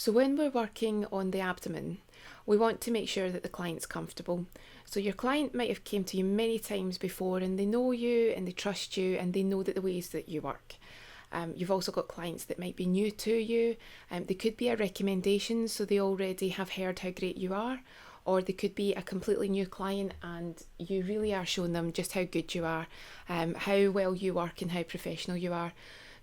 So when we're working on the abdomen, we want to make sure that the client's comfortable. So your client might have came to you many times before and they know you and they trust you and they know that the ways that you work. You've also got clients that might be new to you. They could be a recommendation, so they already have heard how great you are, or they could be a completely new client and you really are showing them just how good you are, how well you work and how professional you are.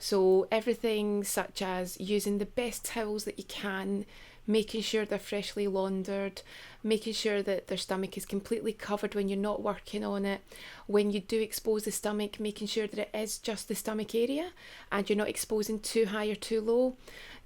So everything such as using the best towels that you can, making sure they're freshly laundered, making sure that their stomach is completely covered when you're not working on it. When you do expose the stomach, making sure that it is just the stomach area and you're not exposing too high or too low.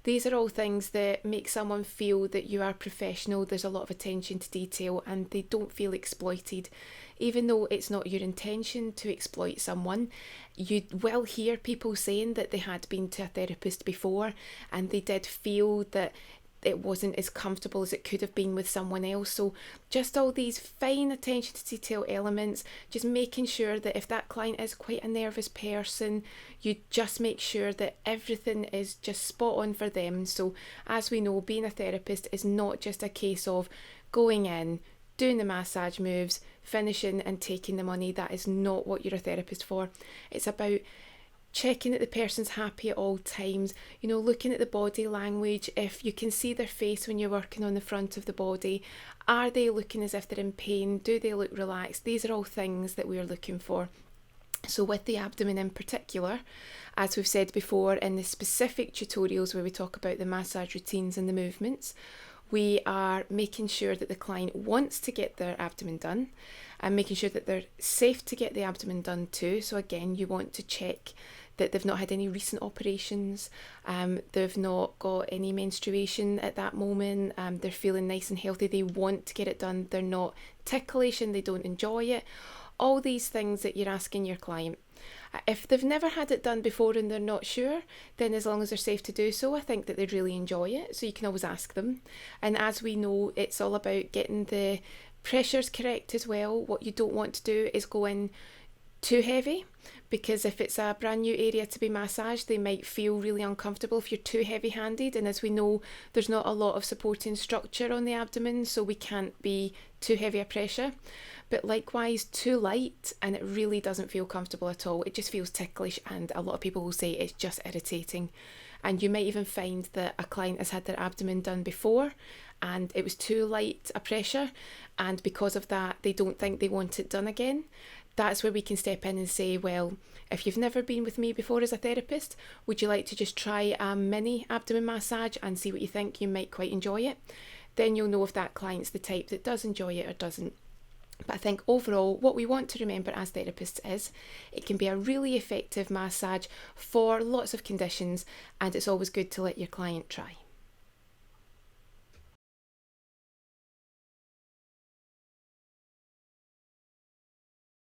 These are all things that make someone feel that you are professional, there's a lot of attention to detail and they don't feel exploited. Even though it's not your intention to exploit someone, you will hear people saying that they had been to a therapist before and they did feel that it wasn't as comfortable as it could have been with someone else. So just all these fine attention to detail elements, just making sure that if that client is quite a nervous person, you just make sure that everything is just spot on for them. So as we know, being a therapist is not just a case of going in, doing the massage moves, finishing and taking the money. That is not what you're a therapist for. It's about checking that the person's happy at all times, looking at the body language. If you can see their face when you're working on the front of the body, are they looking as if they're in pain? Do they look relaxed? These are all things that we're looking for. So with the abdomen in particular, as we've said before in the specific tutorials where we talk about the massage routines and the movements, we are making sure that the client wants to get their abdomen done and making sure that they're safe to get the abdomen done too. So again, you want to check that they've not had any recent operations, they've not got any menstruation at that moment, they're feeling nice and healthy, they want to get it done, they're not ticklish and they don't enjoy it. All these things that you're asking your client. If they've never had it done before and they're not sure, then as long as they're safe to do so, I think that they'd really enjoy it. So you can always ask them. And as we know, it's all about getting the pressures correct as well. What you don't want to do is go in too heavy, because if it's a brand new area to be massaged, they might feel really uncomfortable if you're too heavy handed. And as we know, there's not a lot of supporting structure on the abdomen, so we can't be too heavy a pressure. But likewise, too light and it really doesn't feel comfortable at all. It just feels ticklish and a lot of people will say it's just irritating. And you might even find that a client has had their abdomen done before and it was too light a pressure, and because of that they don't think they want it done again. That's where we can step in and say, well, if you've never been with me before as a therapist, would you like to just try a mini abdomen massage and see what you think? You might quite enjoy it. Then you'll know if that client's the type that does enjoy it or doesn't. But I think overall, what we want to remember as therapists is it can be a really effective massage for lots of conditions, and it's always good to let your client try.